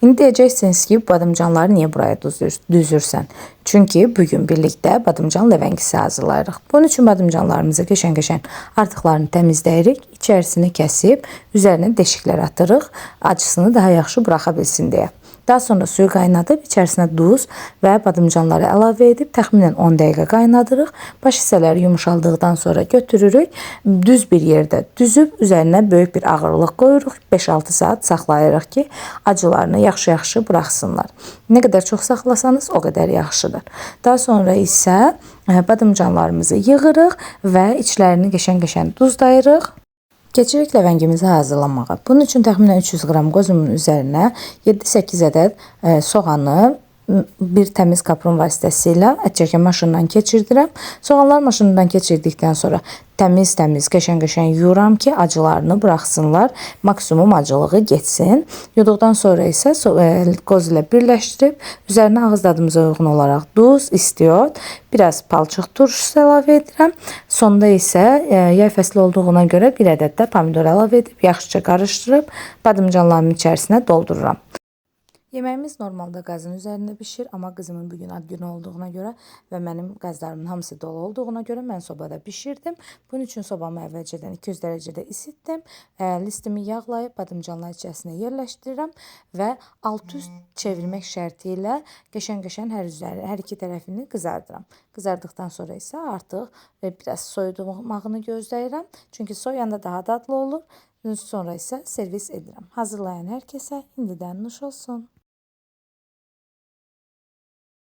İndi deyəcəksiniz ki, badımcanları niyə buraya düzürsən? Çünki bugün birlikdə badımcan ləvəngisi hazırlayırıq. Bunun üçün badımcanlarımızı qəşəng-qəşəng artıqlarını təmizləyirik, içərisini kəsib, üzərinə deşiklər atırıq, acısını daha yaxşı buraxa bilsin deyə. Daha sonra suyu qaynadıb, içərisinə duz və badımcanları əlavə edib, təxminən 10 dəqiqə qaynadırıq. Baş hissələri yumuşaldıqdan sonra götürürük, düz bir yerdə düzüb, üzərinə böyük bir ağırlıq qoyuruq, 5-6 saat saxlayırıq ki, acılarını yaxşı-yaxşı buraxsınlar. Nə qədər çox saxlasanız, o qədər yaxşıdır. Daha sonra isə badımcanlarımızı yığırıq və içlərini qəşəng-qəşəng duzlayırıq. Keçirik ləvəngimizi hazırlamağa. Bunun üçün təxminən 300 qram qozumun üzərinə 7-8 ədəd soğanı bir təmiz kapron vasitəsilə ətçəkən maşından keçirdirəm. Soğanlar maşından keçirdikdən sonra təmiz-təmiz, qəşəng-qəşəng yuyuram ki, acılarını buraxsınlar, maksimum acılığı getsin. Yuduqdan sonra isə qoz ilə birləşdirib, üzərinə ağız dadımıza uyğun olaraq duz, istiot, biraz palçıq turşusu əlavə edirəm. Sonda isə yay fəsli olduğuna görə bir ədəd də pomidor əlavə edib, yaxşıca qarışdırıb, badımcanların içərisinə doldururam. Yeməyimiz normalda qazın üzərində bişir, amma qızımın bugün ad günü olduğuna görə və mənim qazlarımın hamısı dolu olduğuna görə mən sobada bişirdim. Bunun üçün sobamı əvvəlcədən 200 dərəcədə isitdim. Listimi yağlayıb badımcanlar içərisinə yerləşdirirəm və alt-üst çevirmək şərti ilə qəşəng-qəşəng hər iki tərəfini qızardıram. Qızardıqdan sonra isə artıq biraz soyudmağını gözləyirəm. Çünki soyanda daha dadlı olur. Sonra isə servis edirəm. Hazırlayan hər kəsə indidən nuş olsun.